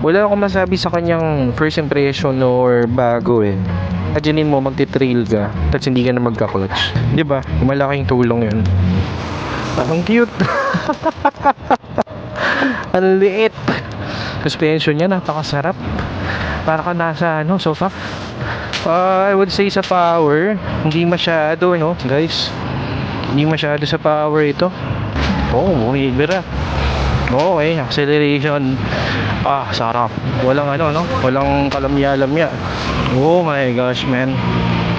Wala akong masabi sa kanyang first impression or bago eh. Imaginin mo magti-trail ka tapos hindi ka na magka-clutch. 'Di ba? Malaking tulong 'yun. Ang cute. Ang liit. Suspension niya napakasarap. Para ka nasa sofa. I would say sa power, hindi masyado guys. Hindi masyado sa power ito. Bumibira. Okay, acceleration. Sarap. Walang walang kalamya-lamya. Oh my gosh, man.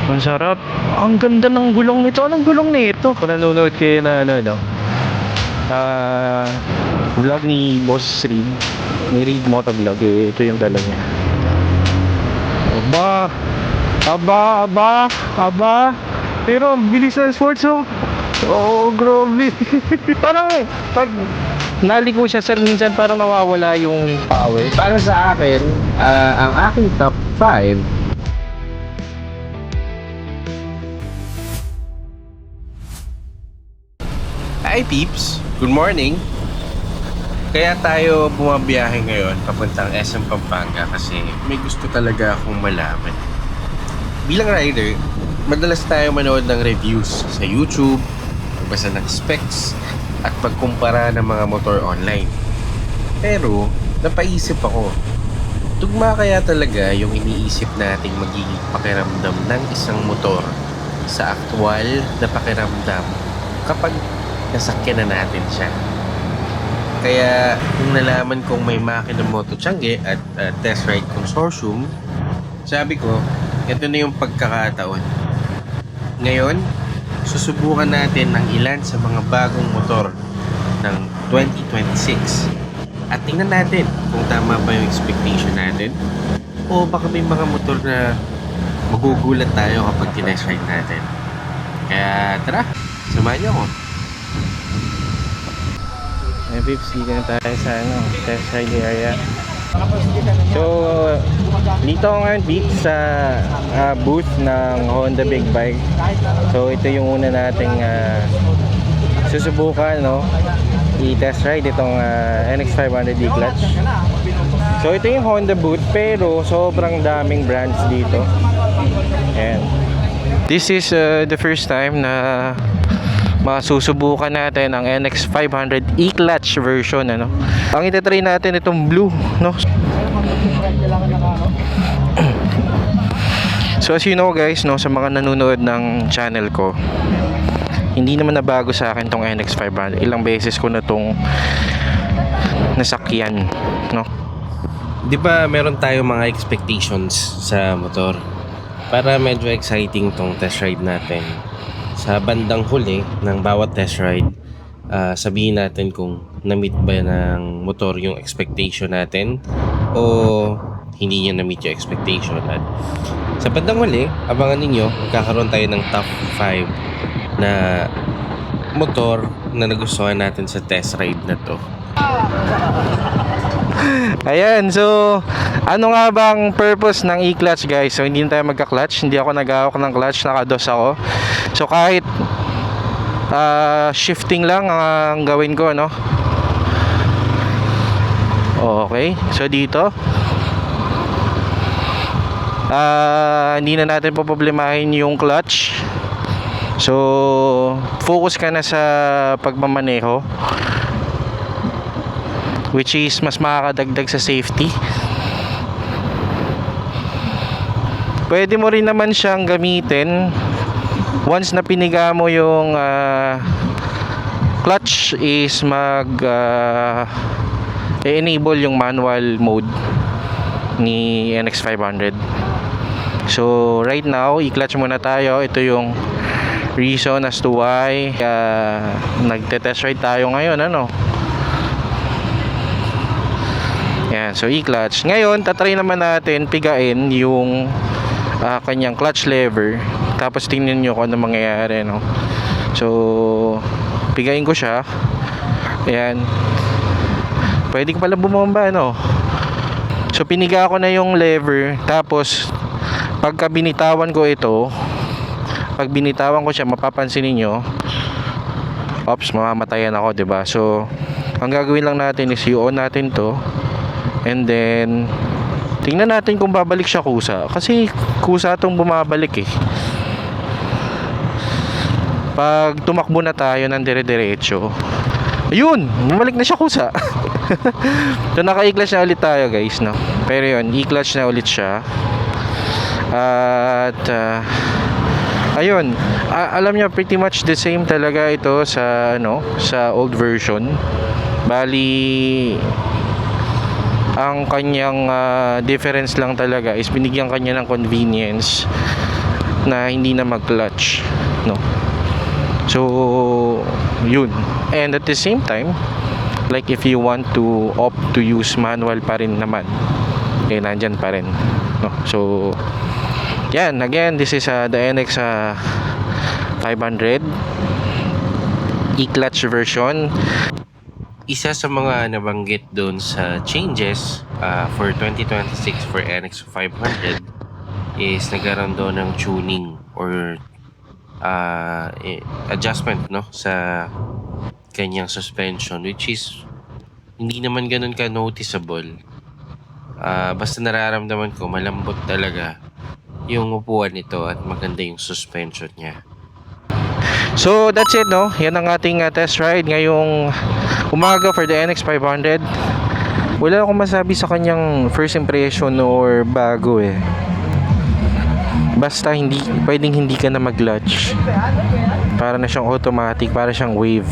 Ang sarap. Ang ganda ng gulong nito. Anong gulong nito? Kung nanonood kayo na vlog ni Boss Reed, ni Reed Motovlog, ito yung dala niya. Aba. Pero bilis ng sports grabe. Parang pag naliko siya sir, minsan parang nawawala yung power. Para sa akin, ang aking top 5. Hi peeps! Good morning! Kaya tayo bumabiyahe ngayon papuntang SM Pampanga kasi may gusto talaga akong malaman. Bilang rider, madalas tayo manood ng reviews sa YouTube, magbasa ng specs, at magkumpara ng mga motor online. Pero, napaisip ako, tugma kaya talaga yung iniisip nating magiging pakiramdam ng isang motor sa aktwal na pakiramdam kapag nasakyan na natin siya. Kaya, kung nalaman kong may makina Moto Tiangge at Test Ride Consortium, sabi ko, ito na yung pagkakataon. Ngayon, susubukan natin ng ilan sa mga bagong motor ng 2026. At tingnan natin kung tama ba yung expectation natin o baka may mga motor na magugulat tayo kapag tinest ride natin. Kaya tara, samahan niyo ako. Pips, dito na tayo sa test ride area. So, dito ako ngayon Pips sa booth ng Honda Big Bike. So, ito yung una nating susubukan i-test ride itong NX500 E-Clutch. So, ito yung Honda booth pero sobrang daming brands dito. Ayan. This is the first time na masusubukan natin ang NX500 E-Clutch version Ang itatry natin itong blue So as you know guys sa mga nanonood ng channel ko, hindi naman nabago sa akin tong NX500. Ilang beses ko na tong nasakyan Di ba meron tayo mga expectations sa motor? Para medyo exciting tong test ride natin. Sa bandang huli ng bawat test ride, sabihin natin kung na-meet ba ng motor yung expectation natin o hindi niya na-meet yung expectation. At sa bandang huli, abangan ninyo, magkakaroon tayo ng top 5 na motor na nagustuhan natin sa test ride na to. Ayan, so ano nga bang purpose ng E-Clutch guys? So hindi na tayo magka-clutch, hindi ako naghahawak ng clutch, nakados ako. So kahit shifting lang ang gawin ko Okay, so dito hindi na natin poproblemahin yung clutch. So focus ka na sa pagmamaneho, which is mas makakadagdag sa safety. Pwede mo rin naman siyang gamitin once na piniga mo yung clutch is enable yung manual mode ni NX500. So right now i-clutch muna tayo. Ito yung reason as to why nagte-test ride tayo ngayon Yan, so i-clutch. Ngayon tatry naman natin pigain yung kanyang clutch lever. Tapos tingnan nyo kung ano mangyayari So pigain ko siya. Ayan. Pwede ko pala bumomba So piniga ko na yung lever. Tapos pagka binitawan ko ito, pag binitawan ko siya, mapapansin niyo, mamamatayan ako, 'di ba? So ang gagawin lang natin is i-on natin to. And then tingnan natin kung babalik siya kusa. Kasi kusa itong bumabalik eh. Pag tumakbo na tayo ng dire-diretso, ayun, bumalik na siya kusa. So naka-i-clutch na ulit tayo guys, no? Pero yun, i-clutch na ulit siya. At ayun, alam niyo pretty much the same talaga ito sa sa old version. Bali ang kanyang difference lang talaga is binigyan kanya ng convenience na hindi na mag-clutch, no? So yun. And at the same time, like if you want to opt to use manual pa rin naman, eh nandyan pa rin, no? So yan, again, this is the NX 500 e-clutch version. Isa sa mga nabanggit doon sa changes for 2026 for NX 500 is nagkaroon doon ng tuning or adjustment, no, sa kanyang suspension, which is hindi naman ganun ka noticeable. Basta nararamdaman ko malambot talaga yung upuan nito at maganda yung suspension niya. So that's it, no? Yan ang ating test ride ngayong umaga for the NX 500. Wala akong masabi sa kanyang first impression or bago eh. Basta pwedeng hindi ka na mag-clutch. Para na siyang automatic, para siyang wave.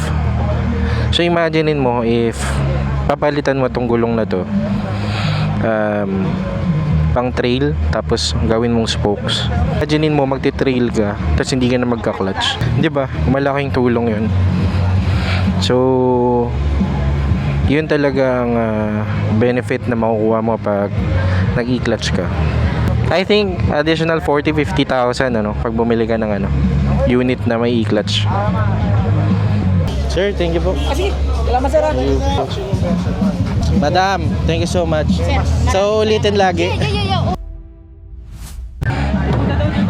So imaginein mo if papalitan mo tong gulong na to, pang trail, tapos gawin mong spokes. Imaginein mo magti-trail ka tapos hindi ka na magka-clutch, di ba? Malaking tulong yun. So yun talaga ang benefit na makukuha mo pag nag-i-clutch ka. I think additional 40-50,000 pag bumili ka ng unit na may e-clutch. Sir, thank you po. Sige, salamat sir. Madam, thank you so much. So ulitin lagi.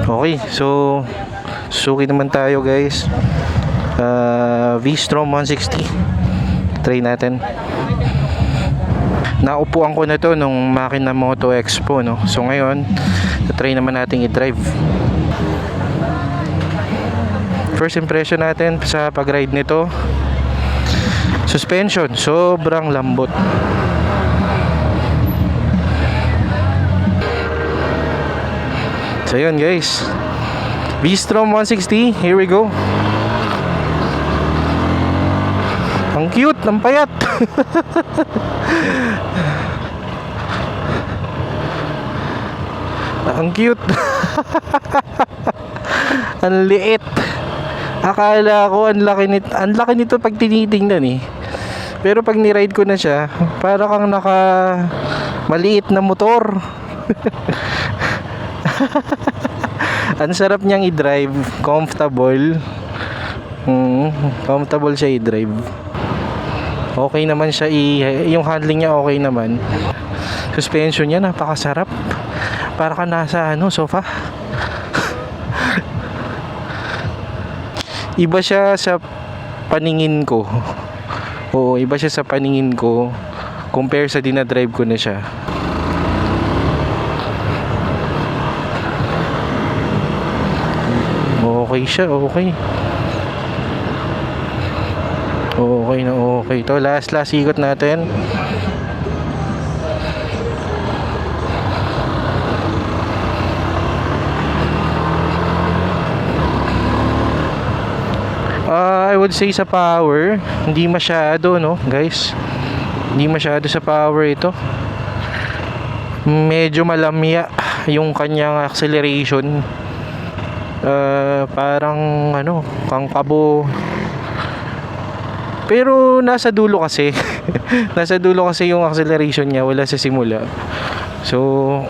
Okay, so suki naman tayo guys. V-Strom 160. Try natin. Naupuan ko na to nung Makina Moto Expo, no. So ngayon, try naman nating i-drive. First impression natin sa pag-ride nito, suspension, sobrang lambot. So yun guys, V-Strom 160, here we go. Ang cute, ang payat. Ang cute. Ang liit. Akala ko ang laki nito pag tinitingnan eh. Pero pag ni-ride ko na siya, para kang maliit na motor. Ang sarap niyang i-drive, comfortable. Comfortable siya i-drive. Okay naman siya yung handling niya okay naman. Suspension niya napakasarap. Para ka nasa sofa. Iba siya sa paningin ko. Oo, iba siya sa paningin ko compare sa dinadrive ko na siya. Okay siya, okay. Okay na okay. Ito, last ikot natin. I would say sa power, hindi masyado, no, guys. Hindi masyado sa power ito. Medyo malamya yung kanyang acceleration. Parang kang kabo. Pero nasa dulo kasi. Nasa dulo kasi yung acceleration niya, wala sa simula. So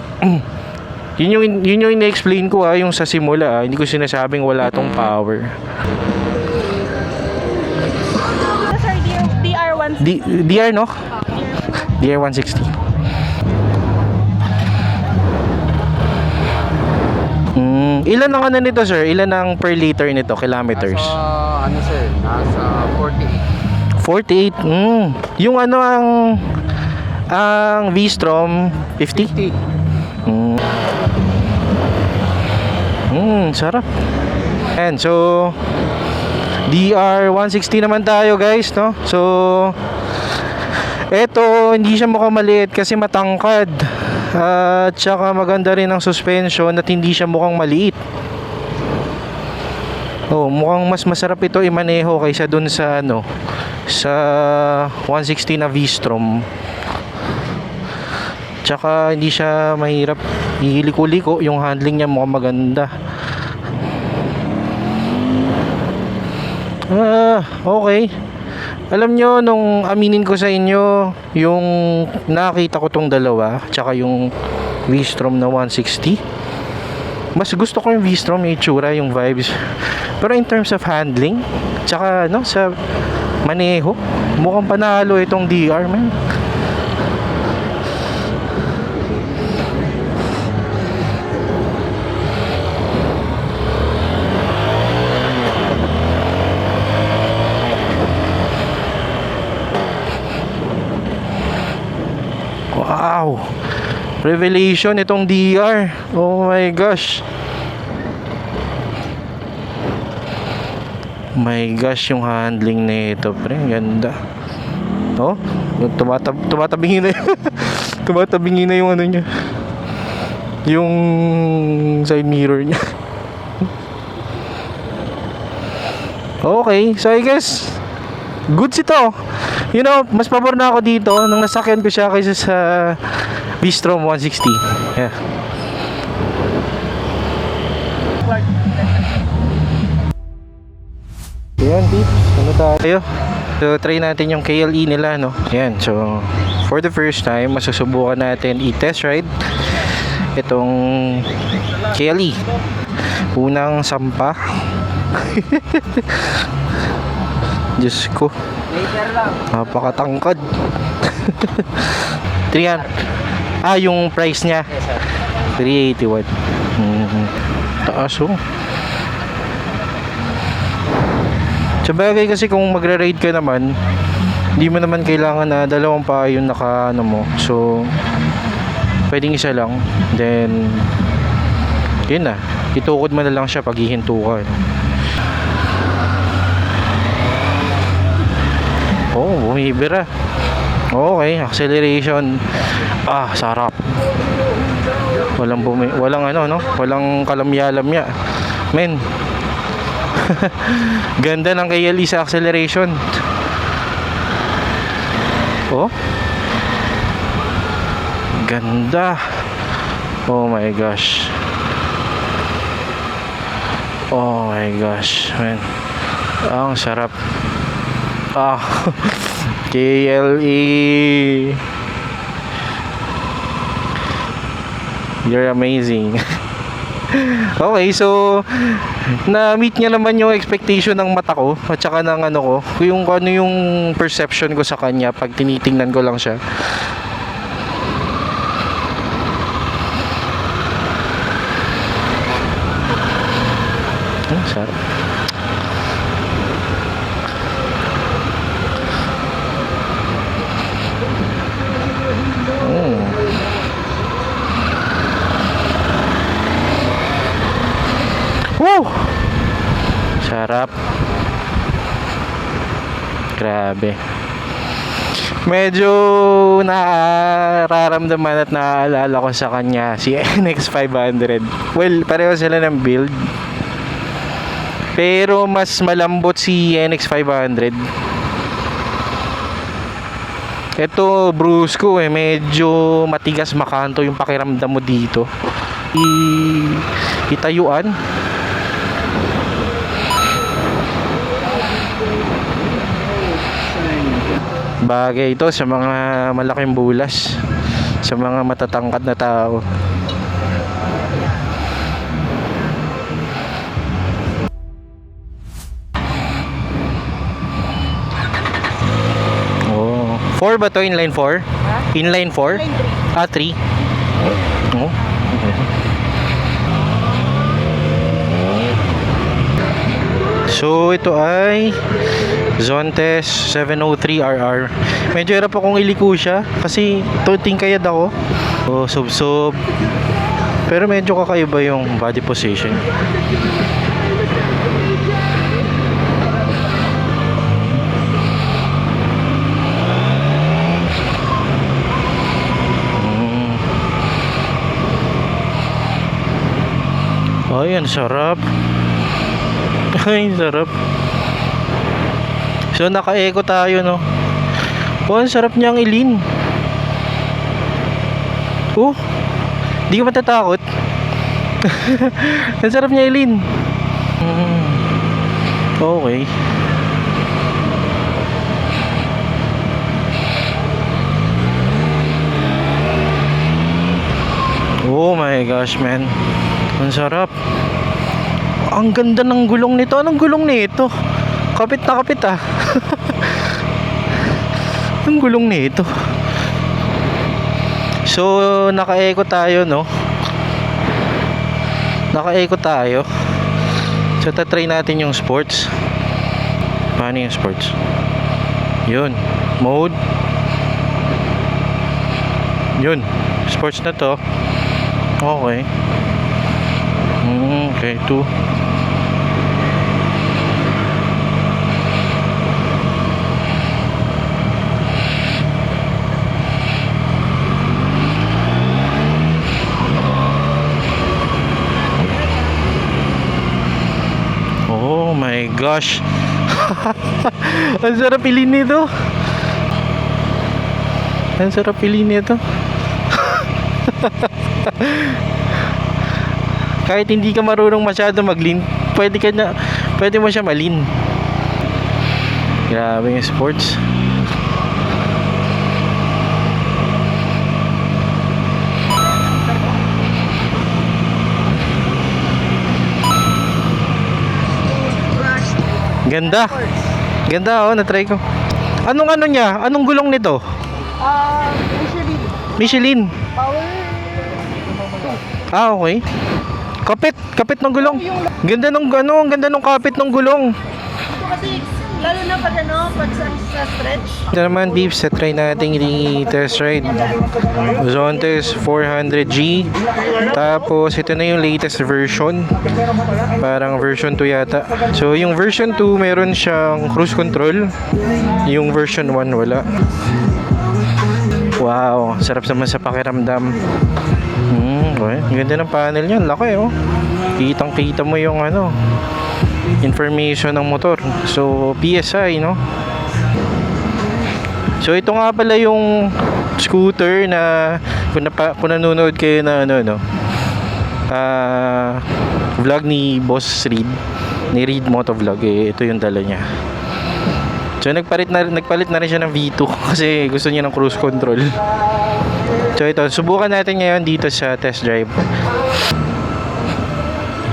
yun yung ina-explain ko yung sa simula. Hindi ko sinasabing wala tong power. Sir, DR160. DR, no? DR160. Ilan ang nito, sir? Ilan ang per liter nito, kilometers? Sir, nasa 48. 48. Yung ang Ang V-Strom 50? Sarap. And so DR160 naman tayo guys, no? So eto, hindi siya mukhang maliit kasi matangkad. At saka maganda rin ang suspension at hindi siya mukhang maliit. Oh, mukhang mas masarap ito imaneho kaysa dun sa ano, sa 160 na V-Strom. Tsaka hindi siya mahirap iliko-liko, yung handling niya mukhang maganda. Okay. Alam nyo, nung aminin ko sa inyo yung nakita ko tong dalawa, tsaka yung V-Strom na 160, mas gusto ko yung V-Strom, yung itsura, yung vibes. Pero in terms of handling, tsaka no, sa maneho, mukhang panalo itong DR, man. Wow! Revelation itong DR. Oh my gosh. My gosh, yung handling nito, pre, ganda. Oh, tumatabingi na. Tumatabingi na yung ano niya. Yung side mirror niya. Okay, so I guess goods ito. You know, mas pabor na ako dito nung nasakyan ko siya kaysa sa V-Strom 160. Yeah. Ayan, tips. Ano tayo? So, try natin yung KLE nila, no? Ayan, so, for the first time, masusubukan natin i-test ride itong KLE. Unang sampa. Diyos ko. Napakatangkad. 300. Yung price niya. 381. Taas, oh. Sabagay kasi kung magre-raid ka naman, hindi mo naman kailangan na dalawang pa yung naka ano mo. So pwedeng isa lang. Then yun na, itukod mo na lang siya pag hihinto ka, no? Oh, bumibira. Okay, acceleration. Sarap. Walang ano, no? Walang kalamya-lamya. Men. Ganda ng KLE sa acceleration. Oh. Ganda. Oh my gosh. Oh my gosh, man. Ang sarap. KLE. You're amazing. Okay, so na-meet niya naman yung expectation ng mata ko at saka ng ano ko, yung ano yung perception ko sa kanya pag tinitingnan ko lang siya. Sarap. Woo! Sarap. Grabe. Medyo nararamdaman at naaalala ko sa kanya si NX500. Well, pareho sila ng build. Pero mas malambot si NX500. Ito, brusco medyo matigas makanto yung pakiramdam mo dito. Itayuan. Bagay ito sa mga malaking bulas, sa mga matatangkad na tao. Oh, 4 ba to? Inline 4? Inline 4? Inline 3. 3. Oh. Okay. So ito ay Zontes 703RR. Medyo hirap akong iliko siya kasi tingkayad ako. So sub-sub. Pero medyo kakaiba yung body position. Ay, ang sarap. Ay, sarap. So, naka-eco tayo, no? Oh, ang sarap niyang ilin. Oh, di ka matatakot. Ang sarap niya ilin. Okay. Oh my gosh, man. Ang sarap. Ang ganda ng gulong nito. Anong gulong nito? Kapit na kapit ah. Ang gulong nito. So, naka-eco tayo, no? Naka-eco tayo. So, tatry natin yung sports. Paano yung sports? Yun. Mode. Yun. Sports na to. Okay. Okay, 2. Oh my gosh. Ang sarap pilin nito. Ang sarap pilin nito. Kahit hindi ka marunong masyado mag-lean, pwede mo siya ma-lean. Grabe yung sports. Ganda. Ganda, oh, na-try ko. Anong ano niya? Anong gulong nito? Michelin. Power. Ah, okay. Kapit ng gulong. Ganda ng ano, ang ganda ng kapit ng gulong. Ito kasi, lalo na pag pag sa stretch. Ito naman, beeps, try natin i-test ride. Zontes 400G. Tapos, ito na yung latest version. Parang version 2 yata. So, yung version 2, meron siyang cruise control. Yung version 1, wala. Wow, sarap naman sa pakiramdam. Okay. Ganda ng panel niya, laki oh. Kitang-kita mo yung ano, information ng motor. So, PSI, no? So, ito nga pala yung scooter na kung nanonood kayo na vlog ni Boss Reed, ni Reed Motovlog, ito yung dala niya. So, nagpalit na rin siya ng V2 kasi gusto niya ng cruise control. So, ito, subukan natin ngayon dito sa test drive.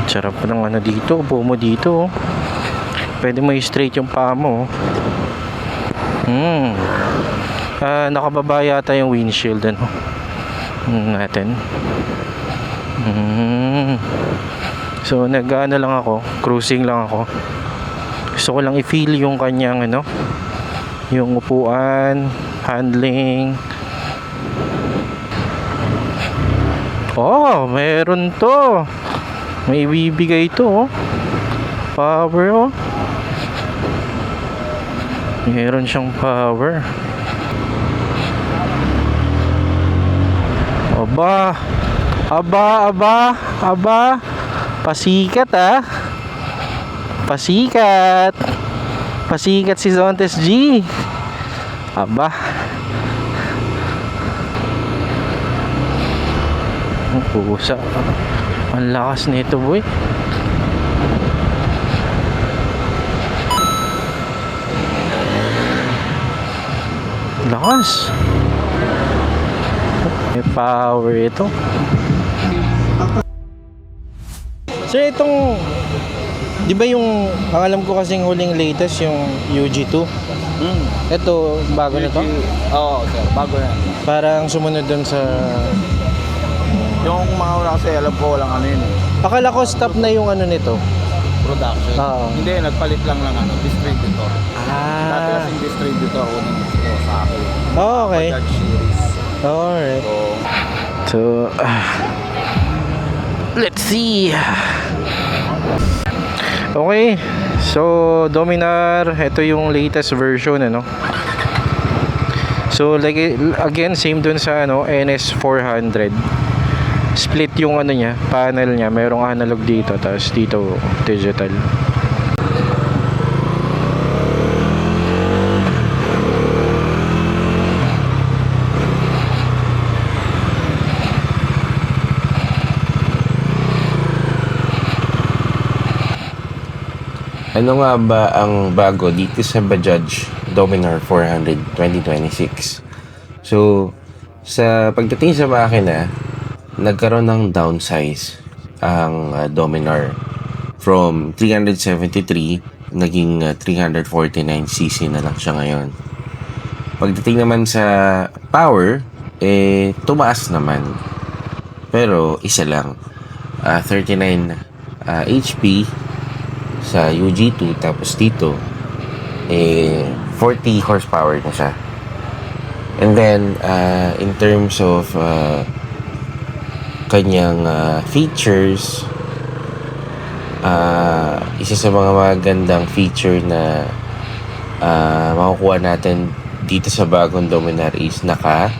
Sarap ng ano dito, upo mo dito. Pwede mo i-straight yung paa mo. Nakababa yata yung windshield ano. Natin. So, nag-ano lang ako, cruising lang ako. Gusto ko lang i-feel yung kanyang ano, yung upuan, handling. Oh, meron to. May bibigay to, oh. Power, oh. Meron siyang power. Aba. Pasikat, ah. Pasikat si Zontes G. Aba. Ang pusa. Ang lakas nito, boy. Lakas. May power ito. So itong, di ba yung, ang alam ko kasing huling latest yung UG2. Ito, bago na to? Oo, sir. Bago na. Parang sumunod dun sa... Yung mga wala kasi alam ko walang ano yun eh. Akala ko stop na yung ano nito. production. Oo. Hindi, nagpalit lang ng distributor. Dati Ah. kasing distributor ko ng gusto sa akin. Okay. Bajaj series. Alright. So, So, let's see. Okay. So, Dominar, ito yung latest version, ano. So, like again, same dun sa NS400. Split yung niya, panel niya. Merong analog dito, tapos dito digital. Ano nga ba ang bago dito sa Bajaj Dominar 400 2026? So, sa pagdating sa makina, nagkaroon ng downsize ang Dominar from 373 naging 349cc na lang siya ngayon. Pagdating naman sa power, tumaas naman. Pero isa lang, 39 HP sa UG2, tapos dito 40 horsepower na siya. And then in terms of kanyang features, isa sa mga magandang feature na makukuha natin dito sa bagong Dominar is naka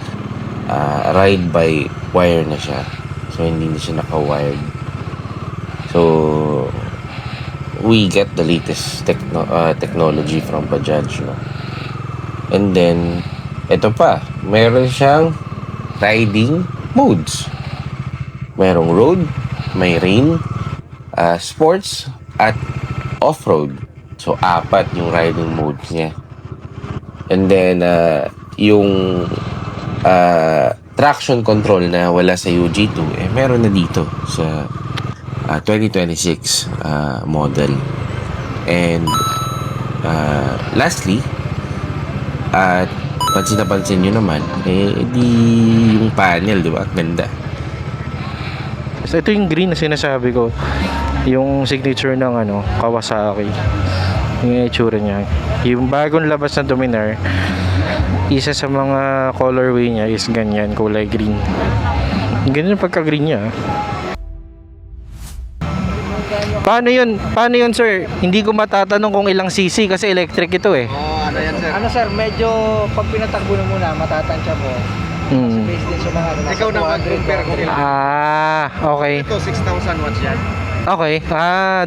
ride by wire na siya. So hindi na siya naka-wired. So we get the latest technology from Bajaj, no? And then ito pa, meron siyang riding modes. Merong road, may rain, sports, at off-road. So 4 yung riding modes niya. And then yung traction control na wala sa UG2, meron na dito sa 2026 model. And lastly, at pansin na pansin nyo naman, di yung panel, di ba? Ganda. So, ito yung green na sinasabi ko. Yung signature ng Kawasaki. Yung itsura niya. Yung bagong labas na Dominar, isa sa mga colorway niya is ganyan, kulay green. Ganyan yung pagka-green niya. Paano yun, sir? Hindi ko matatanong kung ilang cc kasi electric ito eh. ano yan, sir? Ano sir, medyo pag pinatakbo na muna, matatansya mo. Hmm. Based din sa mga nasa Ikaw na 200, mag-compare kung ilan. Okay. Ito, 6,000 watts yan. Okay.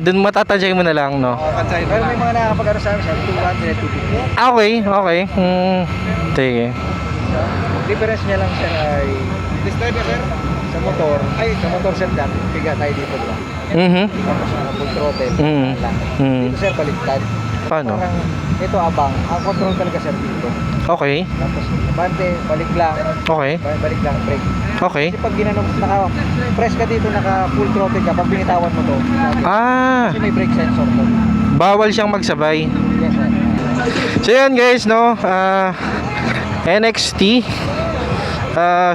Dun matatansyahin mo na lang, no? Pansahin Pero may mga nakakapag-ano sa amin siya, 200, 250. Okay. Sige. Difference niya lang sir ay Describe sir. sa motor sir dati, piga tayo dito diba? Tapos full throttle, lang. Dito sir, baliktad. Paano? Parang ito abang, ang control talaga sir dito. Okay. Tapos bante, balik lang, Okay. balik lang, brake. Okay. Kasi pag naka-press ka dito, naka-full throttle ka, pag binitawan mo to, kasi may brake sensor to. Bawal siyang magsabay. Yes sir. So yan guys, no? NXT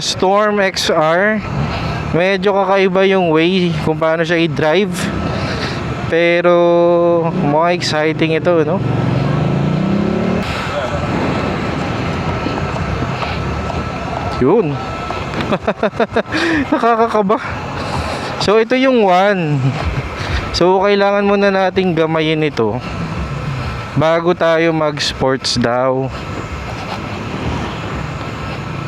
Storm XR. Medyo kakaiba yung way kung paano siya i-drive. Pero mukhang exciting ito, no? Yun. Nakakakaba. So ito yung 1. So kailangan muna nating gamayin ito bago tayo mag-sports daw.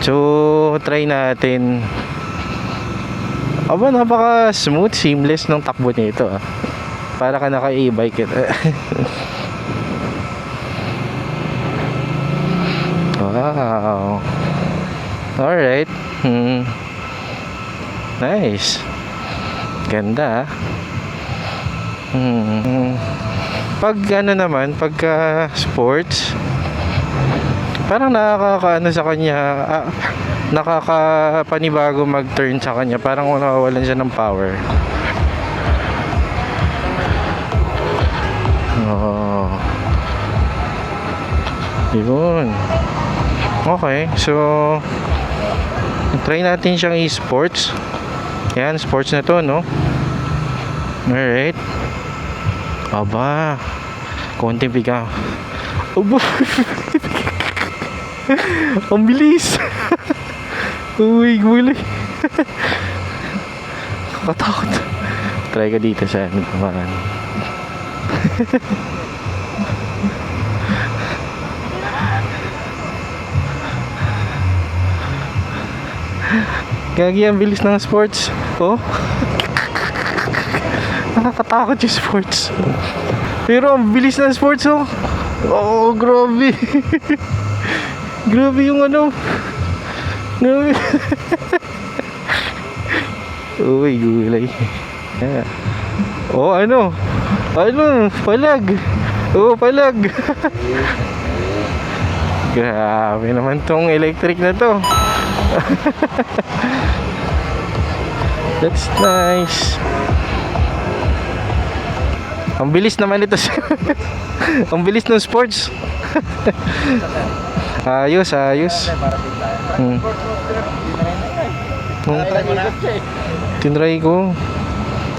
So try natin. Aba, napaka smooth, seamless ng takbo nito ah. Para ka naka e-bike. Wow. Alright. Nice. Ganda. Pag pagka sports, parang nakakaano sa kanya, nakakapanibago mag-turn sa kanya. Parang nawawalan siya ng power. Oh. Yun. Okay, so try natin siyang e-sports. Yan, sports na to, no? Alright. Aba, konting piga. Aba, ang bilis. Uy, gulay. Kakatakot. Try ka dito sa nagpamaan. Gagi, ang bilis ng sports. Oh. Nakakatakot yung sports. Pero ang bilis ng sports, oh. Oh, grabe. Grabe yung ano. Grabe. Uy, gulay. Yeah. Oh, ano? Ano? Palag. Oh, palag. Grabe naman tong electric na to. That's nice. Ang bilis naman ito. Ang bilis ng sports. Ayos, ayos. Tinry ko.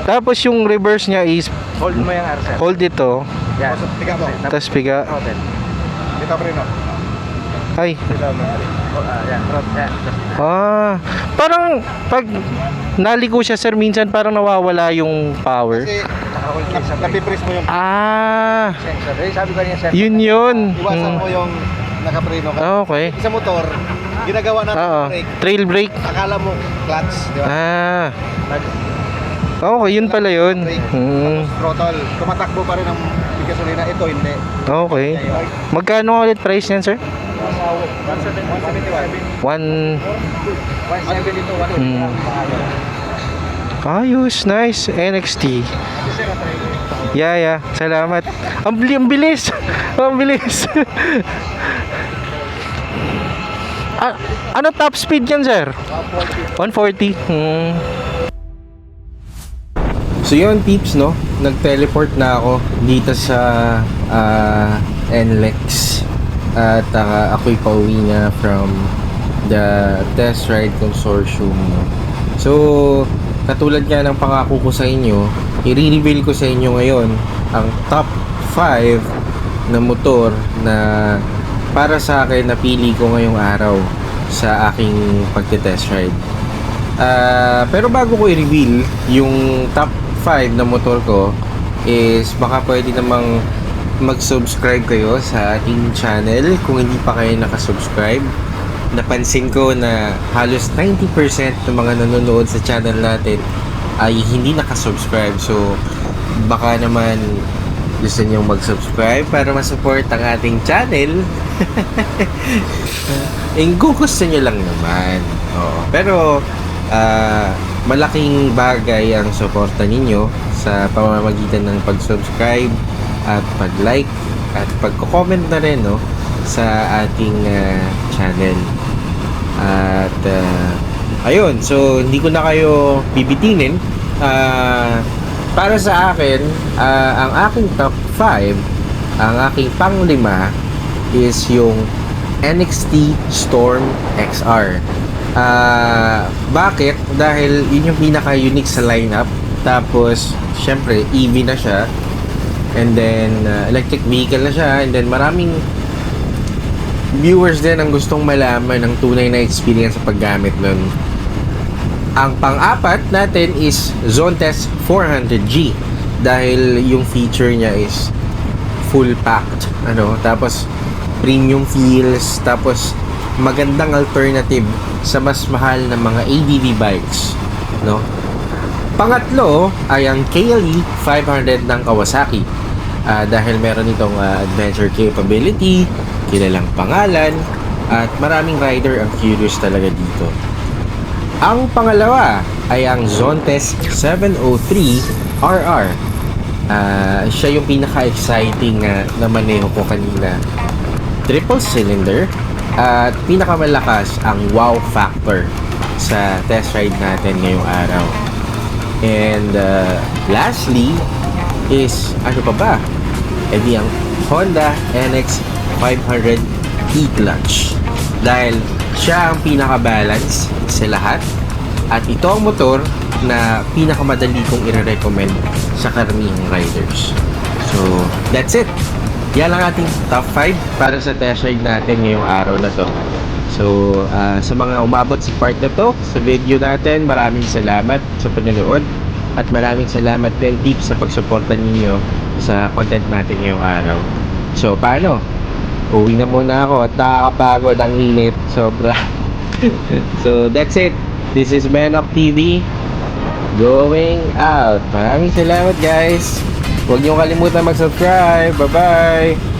Tapos yung reverse niya is Hold mo yung RC. hold ito, Yan. Piga mo. tapos piga. Dito pa rin, no? Ay. Dito mo. Yan. Yan. Parang pag naliko siya sir, minsan parang nawawala yung power. Kasi napipress mo yung sensor. Eh, sabi ko niya sensor. Yun. Iwasan mo yung nakapreno ka. Okay. Sa motor, ginagawa natin Oo. yung brake. Trail brake. Akala mo clutch, di ba? Okay, yun pala yun. Brake. Tapos throttle. Tumatakbo pa rin ang gasolina. Ito hindi. Okay. Magkano ulit price niyan sir? 171. 172. Ayos, nice. NXT. Yeah. Salamat. Ang bilis. Ang bilis. Ano top speed yan, sir? 140. So yun, peeps, no? Nag-teleport na ako dito sa NLEX. At ako'y pauwi na from the test ride consortium. So, katulad nga ng pangako ko sa inyo, i-reveal ko sa inyo ngayon ang top 5 na motor na para sa akin napili ko ngayong araw sa aking pagte-test ride. Pero bago ko i-reveal yung top 5 na motor ko is baka pwede namang mag-subscribe kayo sa ating channel kung hindi pa kayo nakasubscribe. Napansin ko na halos 90% ng mga nanonood sa channel natin ay hindi nakasubscribe. So baka naman gusto nyo mag-subscribe para ma-support ang ating channel. Kung gusto nyo lang naman. Oo. Pero malaking bagay ang suporta ninyo sa pamamagitan ng pag-subscribe at pag-like at pag-comment na rin, no, sa ating channel. At ayun, so hindi ko na kayo bibitinin. Para sa akin, ang aking top 5, ang aking pang-5 is yung NXT Storm XR. Bakit? Dahil yun yung pinaka-unique sa lineup. Tapos, syempre, EV na siya. And then, electric vehicle na siya. And then, maraming viewers din ang gustong malaman ng tunay na experience sa paggamit nun. Ang pang-apat natin is Zontes 400G. Dahil yung feature niya is full packed. Tapos, premium feels. Tapos, magandang alternative sa mas mahal na mga ADV bikes, no? Pangatlo ay ang KLE 500 ng Kawasaki. Dahil meron itong adventure capability, kilalang pangalan, at maraming rider ang curious talaga dito. Ang pangalawa ay ang Zontes 703 RR. Siya yung pinaka-exciting na maneho ko kanina. Triple cylinder. At pinakamalakas ang wow factor sa test ride natin ngayong araw. And lastly is ano pa ba? Di ang Honda NX 500 E-Clutch. Dahil siya ang pinaka-balance sa lahat. At ito ang motor na pinakamadali kong i-recommend sa karamihang riders. So, that's it. Yan ang ating top 5 para sa test ride natin ngayong araw na to. So, sa mga umabot sa part na to, sa video natin, maraming salamat sa panonood. At maraming salamat din, Tips, sa pagsuporta ninyo sa content natin ngayong araw. So, paano? Uwi na muna ako at nakakapagod ang init. Sobra. So, that's it. This is Menok TV going out. Maraming salamat, guys. Huwag niyo kalimutan mag-subscribe. Bye-bye.